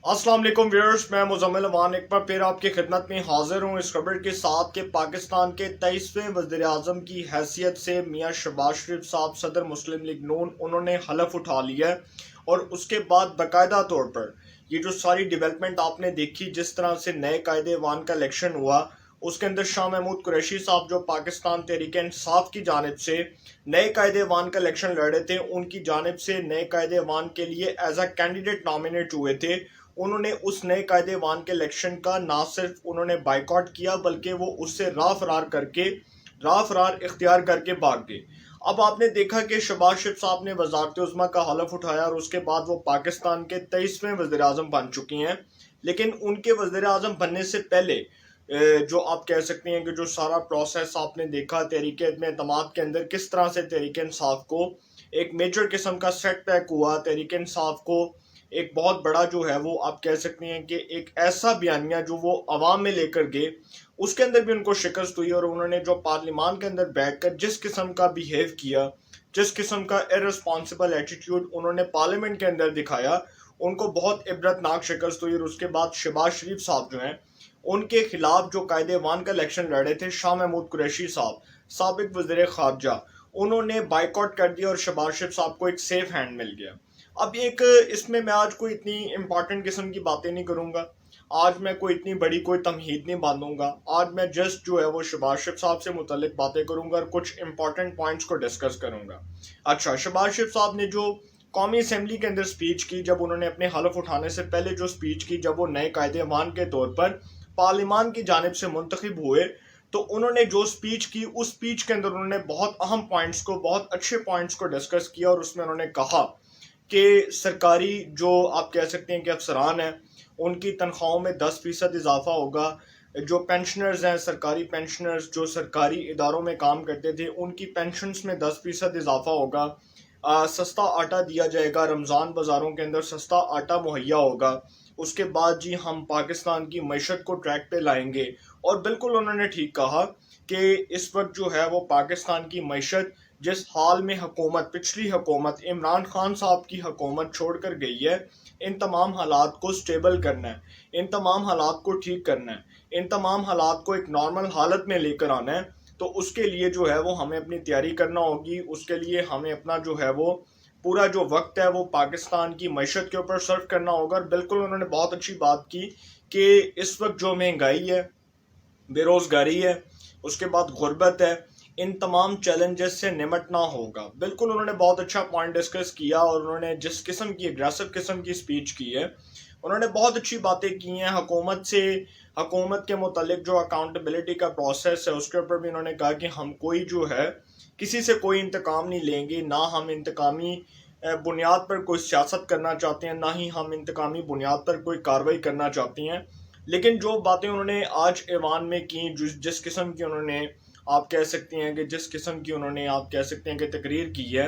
अस्सलाम वालेकुम व्यूअर्स, मैं मुज़म्मिल अमान एक बार फिर आपकी खिदमत में हाजिर हूँ इस खबर के साथ कि पाकिस्तान के 23वें वज़ीर आज़म की हैसियत से मियाँ शहबाज शरीफ साहब सदर मुस्लिम लीग नून उन्होंने हलफ उठा लिया है। और उसके बाद बाकायदा तौर पर ये जो सारी डेवलपमेंट आपने देखी, जिस तरह से नए कायदे वान का इलेक्शन हुआ, उसके अंदर शाह महमूद कुरैशी साहब जो पाकिस्तान तहरीक इंसाफ की जानिब से नए कायदे वान का इलेक्शन लड़ रहे थे, उनकी जानिब से नए कायदे वान के लिए एज अ कैंडिडेट नॉमिनेट हुए थे। उन्होंने उस नए कायदे वान के इलेक्शन का ना सिर्फ उन्होंने बाइकआउट किया, बल्कि वो उससे राह फरार इख्तियार करके भाग गए। अब आपने देखा कि शहबाज शरीफ साहब ने वज़ारत उज़्मा का हलफ उठाया और उसके बाद वो पाकिस्तान के 23वें वज़ीर आज़म बन चुकी हैं। लेकिन उनके वज़ीर आज़म बनने से पहले जो आप कह सकते हैं कि जो सारा प्रोसेस आपने देखा तहरीक एतमाद के अंदर, किस तरह से तहरीक इंसाफ को एक मेजर किस्म का सेट बैक हुआ, तहरीक इंसाफ को एक बहुत बड़ा जो है वो आप कह सकते हैं कि एक ऐसा बयानिया जो वो अवाम में लेकर गए, उसके अंदर भी उनको शिकस्त हुई। और उन्होंने जो पार्लियामान के अंदर बैठकर जिस किस्म का बिहेव किया, जिस किस्म का इररिस्पॉन्सिबल एटीट्यूड उन्होंने पार्लियामेंट के अंदर दिखाया, उनको बहुत इबरतनाक शिकस्त हुई। और उसके बाद शहबाज शरीफ साहब जो हैं, उनके खिलाफ जो कायदे वान का इलेक्शन लड़े थे शाह महमूद कुरैशी साहब, साबिक वज़ीर खारजा, उन्होंने बाइकआउट कर दिया और शहबाज शरीफ साहब को एक सेफ हैंड मिल गया। अब एक इसमें मैं आज कोई इतनी इम्पॉर्टेंट किस्म की बातें नहीं करूंगा, आज मैं कोई इतनी बड़ी कोई तमहीद नहीं बांधूंगा। आज मैं जस्ट जो है वो शहबाज शरीफ साहब से मुतल्लिक बातें करूंगा और कुछ इंपॉर्टेंट पॉइंट्स को डिस्कस करूंगा। अच्छा, शहबाज शरीफ साहब ने जो कौमी असम्बली के अंदर स्पीच की, जब उन्होंने अपने हलफ उठाने से पहले जो स्पीच की, जब वो नए कायदे वान के तौर पर पार्लियामान की जानिब से मुंतखब हुए, तो उन्होंने जो स्पीच की, उस स्पीच के अंदर उन्होंने बहुत अहम पॉइंट्स को, बहुत अच्छे पॉइंट्स को डिस्कस किया। और उसमें उन्होंने कहा कि सरकारी जो आप कह सकते हैं कि अफसरान हैं, उनकी तनख्वाहों में 10% इजाफा होगा। जो पेंशनर्स हैं, सरकारी पेंशनर्स जो सरकारी इदारों में काम करते थे, उनकी पेंशन्स में 10% इजाफा होगा। सस्ता आटा दिया जाएगा, रमज़ान बाज़ारों के अंदर सस्ता आटा मुहैया होगा। उसके बाद जी हम पाकिस्तान की मईशत को ट्रैक पे लाएंगे। और बिल्कुल उन्होंने ठीक कहा कि इस वक्त जो है वो पाकिस्तान की मईशत जिस हाल में हुकूमत, पिछली हुकूमत इमरान खान साहब की हुकूमत छोड़ कर गई है, इन तमाम हालात को स्टेबल करना है, इन तमाम हालात को ठीक करना है, इन तमाम हालात को एक नॉर्मल हालत में लेकर आना है। तो उसके लिए जो है वो हमें अपनी तैयारी करना होगी। उसके लिए हमें अपना जो है वो पूरा जो वक्त है वो पाकिस्तान की मईशत के ऊपर सर्व करना होगा। और बिल्कुल उन्होंने बहुत अच्छी बात की कि इस वक्त जो महंगाई है, बेरोज़गारी है, उसके बाद गुर्बत है, इन तमाम चैलेंजेस से निमटना होगा। बिल्कुल उन्होंने बहुत अच्छा पॉइंट डिस्कस किया। और उन्होंने जिस किस्म की एग्रेसिव किस्म की स्पीच की है, उन्होंने बहुत अच्छी बातें की हैं। हुकूमत के मुतालिक जो अकाउंटेबिलिटी का प्रोसेस है, उसके ऊपर भी उन्होंने कहा कि हम कोई जो है किसी से कोई इंतकाम नहीं लेंगे, ना हम इंतकामी बुनियाद पर कोई सियासत करना चाहते हैं, ना ही हम इंतकामी बुनियाद पर कोई कार्रवाई करना चाहते हैं। लेकिन जो बातें उन्होंने आज ऐवान में की, जिस किस्म की उन्होंने आप कह सकते हैं कि जिस किस्म की उन्होंने आप कह सकते हैं कि तकरीर की है,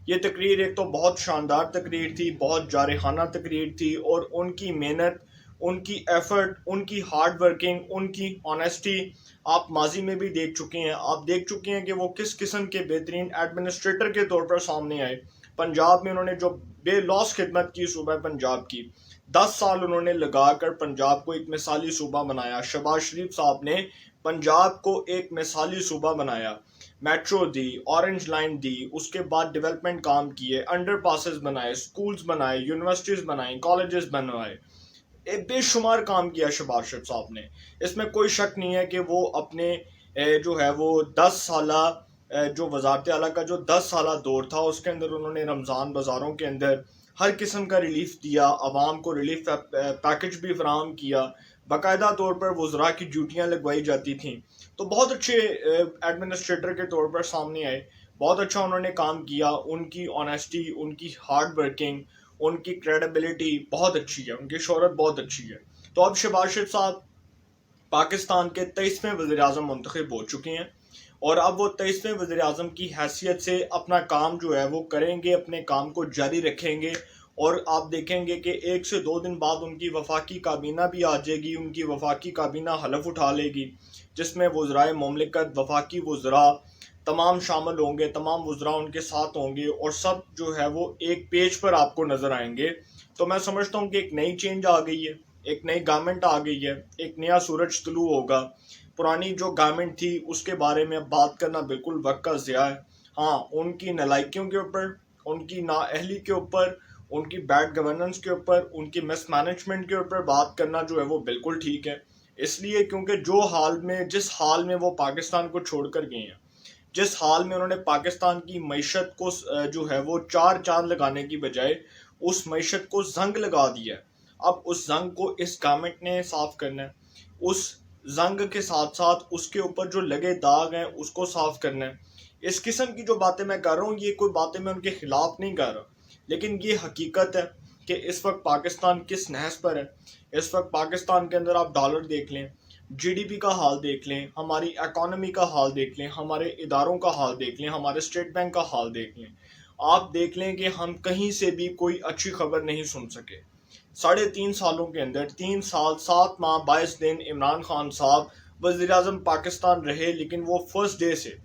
ये तकरीर एक तो बहुत शानदार तकरीर थी, बहुत जारहाना तकरीर थी। और उनकी मेहनत, उनकी एफर्ट, उनकी हार्ड वर्किंग, उनकी ऑनेस्टी आप माजी में भी देख चुके हैं। आप देख चुके हैं कि वो किस किस्म के बेहतरीन एडमिनिस्ट्रेटर के तौर पर सामने आए। पंजाब में उन्होंने जो बेलौस खिदमत की सूबा पंजाब की, 10 साल उन्होंने लगाकर पंजाब को एक मिसाली सूबा बनाया। शहबाज शरीफ साहब ने पंजाब को एक मिसाली सूबा बनाया, मेट्रो दी, ऑरेंज लाइन दी, उसके बाद डेवलपमेंट काम किए, अंडर पासेस बनाए, स्कूल्स बनाए, यूनिवर्सिटीज़ बनाई, कॉलेजेस बनवाए, एक बेशुमार काम किया शहबाज शरीफ साहब ने। इसमें कोई शक नहीं है कि वो अपने जो है वो 10 साला जो वजारत आला का जो 10 साला दौर था, उसके अंदर उन्होंने रमज़ान बाज़ारों के अंदर हर किस्म का रिलीफ दिया, आवाम को रिलीफ पैकेज भी फराहम किया, बाकायदा तौर पर वज़रा की ड्यूटियाँ लगवाई जाती थीं। तो बहुत अच्छे एडमिनिस्ट्रेटर के तौर पर सामने आए, बहुत अच्छा उन्होंने काम किया। उनकी ऑनेस्टी, उनकी हार्ड वर्किंग, उनकी क्रेडिबिलिटी बहुत अच्छी है, उनकी शोहरत बहुत अच्छी है। तो अब शहबाज शरीफ साहब पाकिस्तान के 23वें वज़ीर आज़म मुंतखब हो चुके हैं। और अब वो 23वें वज़ीर आज़म की हैसियत से अपना काम जो है वो करेंगे, अपने काम को जारी रखेंगे। और आप देखेंगे कि 1 से 2 दिन बाद उनकी वफाकी काबीना भी आ जाएगी, उनकी वफाकी काबीना हलफ उठा लेगी, जिसमें वज़राए मुमलिकत, वफाकी वज़रा तमाम शामिल होंगे, तमाम वज़रा उनके साथ होंगे। और सब जो है वो एक पेज पर आपको नज़र आएंगे, तो मैं समझता हूँ कि एक नई चेंज आ गई है, एक नई गवर्नमेंट आ गई है, एक नया सूरज तुलू होगा। पुरानी जो गवर्नमेंट थी उसके बारे में अब बात करना बिल्कुल वक्त का ज़िया है। हाँ, उनकी नालायकियों के ऊपर, उनकी नाअहली के ऊपर, उनकी बैड गवर्नेंस के ऊपर, उनकी मिसमैनेजमेंट के ऊपर बात करना जो है वो बिल्कुल ठीक है। इसलिए क्योंकि जिस हाल में वो पाकिस्तान को छोड़ कर गए हैं, जिस हाल में उन्होंने पाकिस्तान की मईशत को जो है वो चार चांद लगाने की बजाय उस मईशत को जंग लगा दिया है। अब उस जंग को इस गवर्नमेंट ने साफ करना है। उस जंग के साथ साथ उसके ऊपर जो लगे दाग हैं उसको साफ करना है। इस किस्म की जो बातें मैं कर रहा हूँ, ये कोई बातें मैं उनके खिलाफ नहीं कर रहा, लेकिन ये हकीकत है कि इस वक्त पाकिस्तान किस नहज पर है। इस वक्त पाकिस्तान के अंदर आप डॉलर देख लें, जीडीपी का हाल देख लें, हमारी इकोनॉमी का हाल देख लें, हमारे इदारों का हाल देख लें, हमारे स्टेट बैंक का हाल देख लें, आप देख लें कि हम कहीं से भी कोई अच्छी खबर नहीं सुन सके। 3.5 सालों के अंदर 3 साल 7 माह 22 दिन इमरान खान साहब वज़ीर आज़म पाकिस्तान रहे, लेकिन वो फर्स्ट डे से,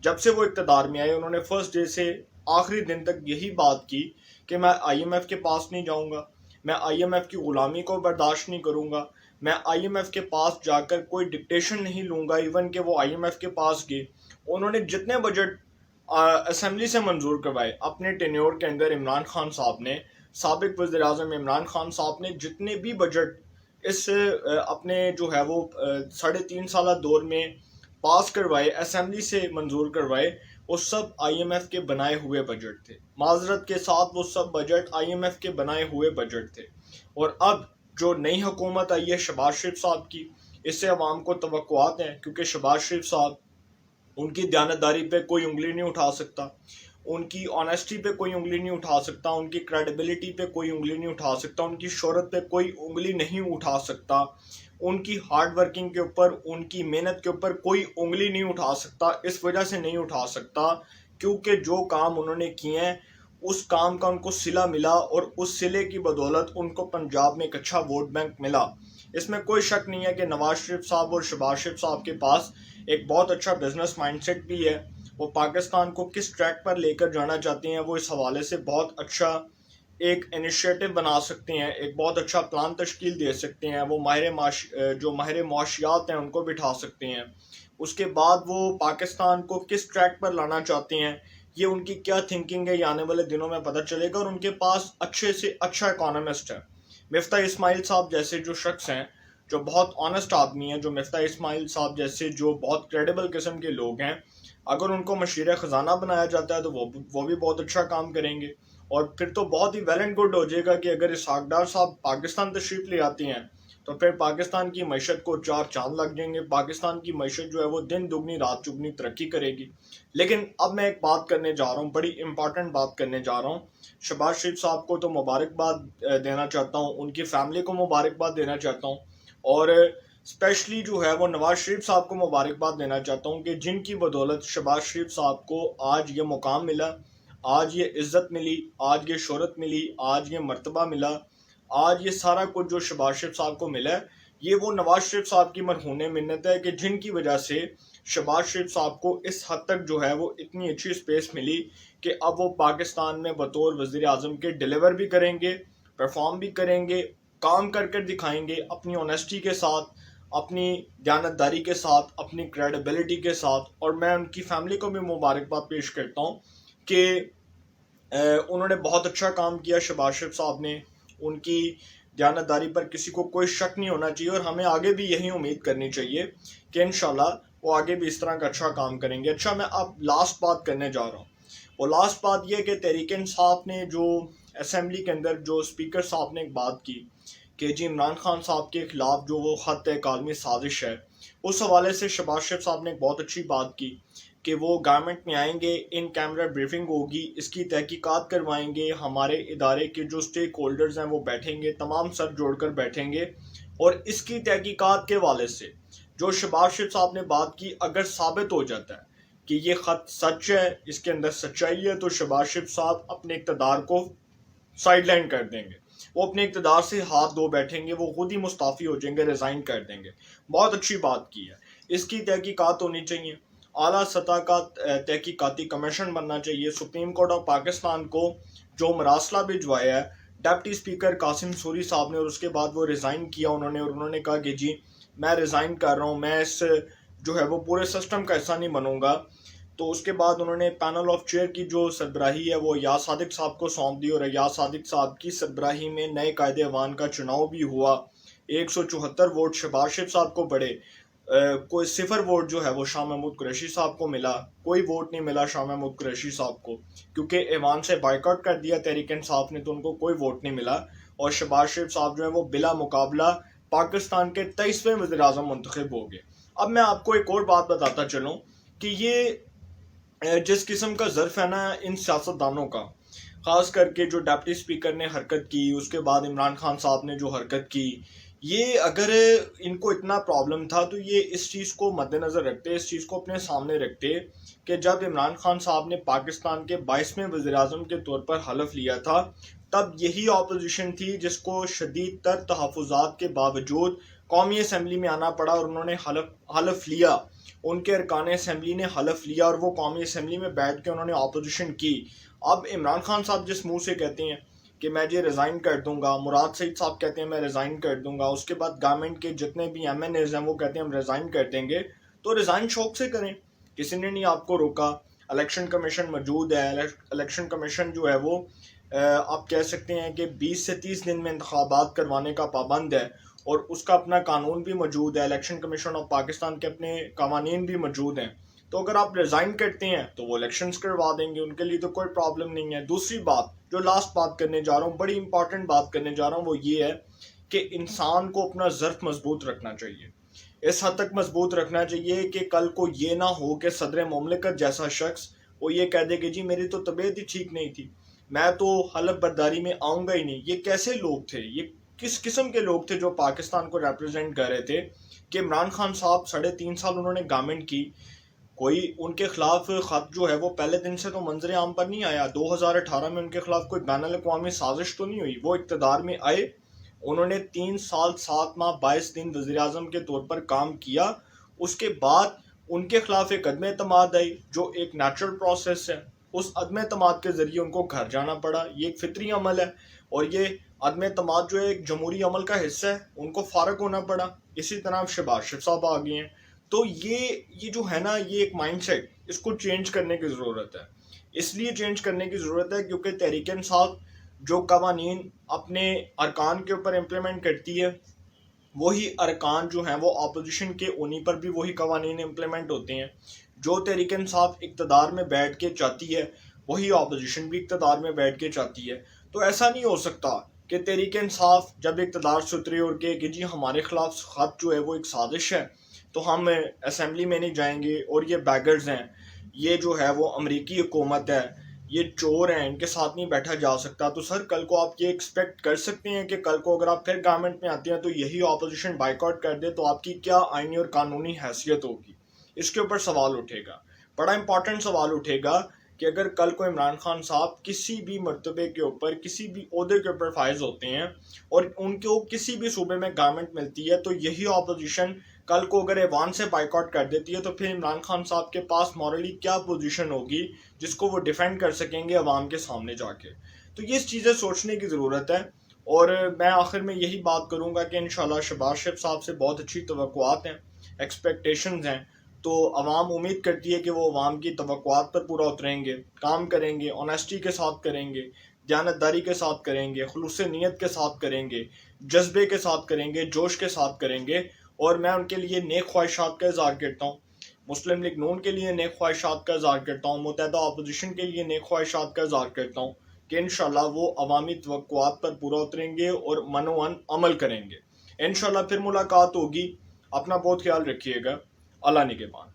जब से वो इक़्तिदार में आए, उन्होंने फर्स्ट डे से आखिरी दिन तक यही बात की कि मैं IMF के पास नहीं जाऊंगा, मैं IMF की ग़ुलामी को बर्दाश्त नहीं करूंगा, मैं IMF के पास जाकर कोई डिक्टेशन नहीं लूंगा। इवन कि वो IMF के पास गए, उन्होंने जितने बजट असेंबली से मंजूर करवाए अपने टेन्योर के अंदर, इमरान खान साहब ने, साबिक वज़ीर आज़म इमरान खान साहब ने जितने भी बजट इस अपने जो है वो 3.5 साल दौर में पास करवाए, असेंबली से मंजूर करवाए, वो सब IMF के बनाए हुए बजट थे। माजरत के साथ वो सब बजट IMF के बनाए हुए बजट थे। और अब जो नई हुकूमत आई है शहबाज शरीफ साहब की, इससे अवाम को तवक्कुआत हैं, क्योंकि शहबाज शरीफ साहब, उनकी दयानतदारी पे कोई उंगली नहीं उठा सकता, उनकी ऑनेस्टी पे कोई उंगली नहीं उठा सकता, उनकी क्रेडिबिलिटी पे कोई उंगली नहीं उठा सकता, उनकी शोहरत पे कोई उंगली नहीं उठा सकता, उनकी हार्ड वर्किंग के ऊपर, उनकी मेहनत के ऊपर कोई उंगली नहीं उठा सकता। इस वजह से नहीं उठा सकता क्योंकि जो काम उन्होंने किए हैं उस काम का उनको सिला मिला, और उस सिले की बदौलत उनको पंजाब में एक अच्छा वोट बैंक मिला। इसमें कोई शक नहीं है कि नवाज शरीफ साहब और शहबाज शरीफ साहब के पास एक बहुत अच्छा बिजनेस माइंडसेट भी है। वो पाकिस्तान को किस ट्रैक पर लेकर जाना चाहते हैं, वो इस हवाले से बहुत अच्छा एक इनिशिएटिव बना सकते हैं, एक बहुत अच्छा प्लान तश्कील दे सकते हैं। वो जो माहिर मुआशियात हैं उनको बिठा सकते हैं। उसके बाद वो पाकिस्तान को किस ट्रैक पर लाना चाहते हैं, ये उनकी क्या थिंकिंग है, ये आने वाले दिनों में पता चलेगा। और उनके पास अच्छे से अच्छा इकोनॉमिस्ट है। मिफ्ता इस्माइल साहब जैसे जो शख्स हैं, जो बहुत ऑनेस्ट आदमी हैं, जो मिफ्ता इस्माइल साहब जैसे जो बहुत क्रेडिबल किस्म के लोग हैं, अगर उनको मशीर ख़जाना बनाया जाता है तो वो भी बहुत अच्छा काम करेंगे। और फिर तो बहुत ही वेल एंड गुड हो जाएगा कि अगर इसहाक डार साहब पाकिस्तान तशरीफ़ ले आती हैं तो फिर पाकिस्तान की मईशत को चार चांद लग जाएंगे। पाकिस्तान की मईशत जो है वो दिन दुगनी रात चुगनी तरक्की करेगी। लेकिन अब मैं एक बात करने जा रहा हूँ, बड़ी इंपॉर्टेंट बात करने जा रहा हूँ। शहबाज शरीफ साहब को तो मुबारकबाद देना चाहता हूँ, उनकी फैमिली को मुबारकबाद देना चाहता हूँ, और स्पेशली जो है वो नवाज शरीफ साहब को मुबारकबाद देना चाहता हूँ कि जिनकी बदौलत शहबाज शरीफ साहब को आज ये मुकाम मिला, आज ये इज़्ज़त मिली, आज ये शोहरत मिली, आज ये मर्तबा मिला, आज ये सारा कुछ जो शहबाज शरीफ साहब को मिला है, ये वो नवाज शरीफ साहब की मरहून मिन्नत है कि जिनकी वजह से शहबाज शरीफ साहब को इस हद तक जो है वो इतनी अच्छी स्पेस मिली कि अब वो पाकिस्तान में बतौर वज़ीर आज़म के डिलीवर भी करेंगे, परफॉर्म भी करेंगे, काम कर कर दिखाएंगे अपनी ऑनेस्टी के साथ, अपनी दयानतदारी के साथ, अपनी क्रेडिबिलिटी के साथ। और मैं उनकी फैमिली को भी मुबारकबाद पेश करता हूँ कि उन्होंने बहुत अच्छा काम किया। शहबाज शरीफ साहब ने, उनकी दयानतदारी पर किसी को कोई शक नहीं होना चाहिए, और हमें आगे भी यही उम्मीद करनी चाहिए कि इंशाल्लाह वो आगे भी इस तरह का अच्छा काम करेंगे। अच्छा, मैं अब लास्ट बात करने जा रहा हूँ। वो लास्ट बात यह कि तहरीक इंसाफ ने जो असेंबली के अंदर जो स्पीकर साहब ने एक बात की कि जी इमरान खान साहब के खिलाफ जो वो खत कालमी साजिश है, उस हवाले से शहबाज शरीफ साहब ने एक बहुत अच्छी बात की कि वो गवर्नमेंट में आएंगे, इन कैमरा ब्रीफिंग होगी, इसकी तहकीकात करवाएंगे, हमारे इदारे के जो स्टेक होल्डर्स हैं वो बैठेंगे, तमाम सर जोड़कर बैठेंगे, और इसकी तहकीकात के हवाले से जो शहबाज शरीफ साहब ने बात की, अगर साबित हो जाता है कि ये ख़त सच है, इसके अंदर सच्चाई है, तो शहबाज शरीफ साहब अपने इक़्तिदार को साइडलाइन कर देंगे, वो अपने इक़्तिदार से हाथ धो बैठेंगे, वो खुद ही मुस्ताफ़ी हो जाएंगे, रिज़ाइन कर देंगे। बहुत अच्छी बात की है। इसकी तहकीकात होनी चाहिए, आला सतह का तहकीकाती कमीशन बनना चाहिए। सुप्रीम कोर्ट ऑफ पाकिस्तान को जो मरासला भिजवाया है, डिप्टी स्पीकर कासिम सूरी साहब ने, और उसके बाद वो रिज़ाइन किया उन्होंने, और उन्होंने कहा कि जी मैं रिज़ाइन कर रहा हूँ, मैं इस जो है वो पूरे सिस्टम का हिस्सा नहीं बनूंगा। तो उसके बाद उन्होंने पैनल ऑफ चेयर की जो सरबराही है वो अयाज सादिक साहब को सौंप दी, और अयाज सादिक साहब की सरबराही में नए कायदे अवान का चुनाव भी हुआ। 174 वोट शहबाज शरीफ साहब को पड़े, कोई 0 वोट जो है वो शाह महमूद कुरैशी साहब को मिला, कोई वोट नहीं मिला शाह महमूद कुरैशी साहब को, क्योंकि ऐवान से बाइकआउट कर दिया तहरीक इंसाफ ने, तो उनको कोई वोट नहीं मिला। और शहबाज शरीफ साहब जो है वो बिला मुकाबला पाकिस्तान के 23वें वज़ीर आज़म मुंतखब हो गए। अब मैं आपको एक और बात बताता चलूँ कि ये जिस किस्म का ज़र्फ है ना इन सियासतदानों का, ख़ास करके जो डिप्टी स्पीकर ने हरकत की, उसके बाद इमरान खान साहब ने जो हरकत की, ये अगर इनको इतना प्रॉब्लम था तो ये इस चीज़ को मद्देनज़र रखते, इस चीज़ को अपने सामने रखते कि जब इमरान खान साहब ने पाकिस्तान के 22वें वज़ीर आज़म के तौर पर हलफ लिया था, तब यही अपोजिशन थी जिसको शदीद तर तहफ़्फ़ुज़ात के बावजूद कौमी असम्बली में आना पड़ा, और उन्होंने हलफ लिया, उनके अरकान असम्बली ने हलफ लिया, और वो कौमी असम्बली में बैठ के उन्होंने अपोजिशन की। अब इमरान खान साहब जिस मुंह से कहते हैं कि मैं ये रिज़ाइन कर दूंगा, मुराद सईद साहब कहते हैं मैं रिज़ाइन कर दूंगा, उसके बाद गवर्नमेंट के जितने भी MNAs हैं वो कहते हैं हम रिज़ाइन कर देंगे, तो रिज़ाइन शौक से करें, किसी ने नहीं आपको रोका। इलेक्शन कमीशन मौजूद है, इलेक्शन कमीशन जो है वो आप कह सकते हैं कि 20 से 30 दिन में इंतखाबात करवाने का पाबंद है, और उसका अपना कानून भी मौजूद है, इलेक्शन कमीशन ऑफ पाकिस्तान के अपने कवानीन भी मौजूद हैं। तो अगर आप रिज़ाइन करते हैं तो वो इलेक्शंस करवा देंगे, उनके लिए तो कोई प्रॉब्लम नहीं है। दूसरी बात, जो लास्ट बात करने जा रहा हूँ, बड़ी इंपॉर्टेंट बात करने जा रहा हूँ, वो ये है कि इंसान को अपना ज़र्फ मजबूत रखना चाहिए, इस हद तक मजबूत रखना चाहिए कि कल को ये ना हो कि सदर मुमलिकत जैसा शख्स वो ये कह दे कि जी मेरी तो तबीयत ही ठीक नहीं थी, मैं तो हलफ बर्दारी में आऊँगा ही नहीं। ये कैसे लोग थे, ये किस किस्म के लोग थे जो पाकिस्तान को रिप्रेजेंट कर रहे थे कि इमरान खान साहब 3.5 साल उन्होंने गवर्नमेंट की, कोई उनके खिलाफ खत जो है वो पहले दिन से तो मंजर आम पर नहीं आया। 2018 में उनके खिलाफ कोई बैनुल अक़वामी साजिश तो नहीं हुई, वो इक़्तिदार में आए, उन्होंने 3 साल 7 माह 22 दिन वज़ीर आज़म के तौर पर काम किया, उसके बाद उनके खिलाफ एक अदम एतमाद आई जो एक नेचुरल प्रोसेस है, उस अदम एतमाद के ज़रिए उनको घर जाना पड़ा, ये एक फितरी अमल है, और ये अदम एतमाद जो है एक जमहूरी अमल का हिस्सा है, उनको फ़ारग होना पड़ा। इसी तरह शहबाज शरीफ साहब आ गए हैं, तो ये जो है ना ये एक माइंडसेट, इसको चेंज करने की ज़रूरत है। इसलिए चेंज करने की ज़रूरत है क्योंकि तहरीक इंसाफ जो कवानीन अपने अरकान के ऊपर इम्प्लीमेंट करती है, वही अरकान जो हैं वो अपोजिशन के उन्हीं पर भी वही कवानीन इम्प्लीमेंट होते हैं। जो तहरीक इंसाफ इक़्तिदार में बैठ के चाहती है वही अपोजिशन भी इक़्तिदार में बैठ के चाहती है। तो ऐसा नहीं हो सकता कि तहरीक इंसाफ जब इक़्तिदार से उतरे और कि जी हमारे खिलाफ खत जो है वो एक साजिश है तो हम असम्बली में नहीं जाएंगे, और ये बैगर्स हैं, ये जो है वो अमरीकी हुकूमत है, ये चोर हैं, इनके साथ नहीं बैठा जा सकता। तो सर कल को आप ये एक्सपेक्ट कर सकते हैं कि कल को अगर आप फिर गवर्नमेंट में आते हैं तो यही अपोजिशन बाइकआउट कर दे तो आपकी क्या आईनी और कानूनी हैसियत होगी, इसके ऊपर सवाल उठेगा, बड़ा इंपॉर्टेंट सवाल उठेगा कि अगर कल को इमरान खान साहब किसी भी मर्तबे के ऊपर किसी भी ओहदे के ऊपर फाइज होते हैं और उनको किसी भी सूबे में गवर्नमेंट मिलती है तो यही अपोजिशन कल को अगर ऐवान से बाइकआउट कर देती है तो फिर इमरान खान साहब के पास मॉरली क्या पोजीशन होगी जिसको वो डिफेंड कर सकेंगे अवाम के सामने जाके। तो ये चीज़ें सोचने की ज़रूरत है, और मैं आखिर में यही बात करूँगा कि इंशाल्लाह शहबाज शरीफ साहब से बहुत अच्छी तवक्कुआत हैं, एक्सपेक्टेशंस हैं, तो अवाम उम्मीद करती है कि वो अवाम की तवक्कुआत पर पूरा उतरेंगे, काम करेंगे, ऑनेस्टी के साथ करेंगे, दयानतदारी के साथ करेंगे, खुलूस नीयत के साथ करेंगे, जज्बे के साथ करेंगे, जोश के साथ करेंगे। और मैं उनके लिए नेक ख्वाहिशात का इज़हार करता हूँ, मुस्लिम लीग नून के लिए नेक ख्वाहिशात का इज़हार करता हूँ, मुत्तहदा अपोजिशन के लिए नेक ख्वाहिशात का इज़हार करता हूँ कि इंशाल्लाह वो अवामी तवक्कुआत पर पूरा उतरेंगे और मनोअन अमल करेंगे। इंशाल्लाह फिर मुलाकात होगी, अपना बहुत ख्याल रखिएगा, अल्लाह निगहबान।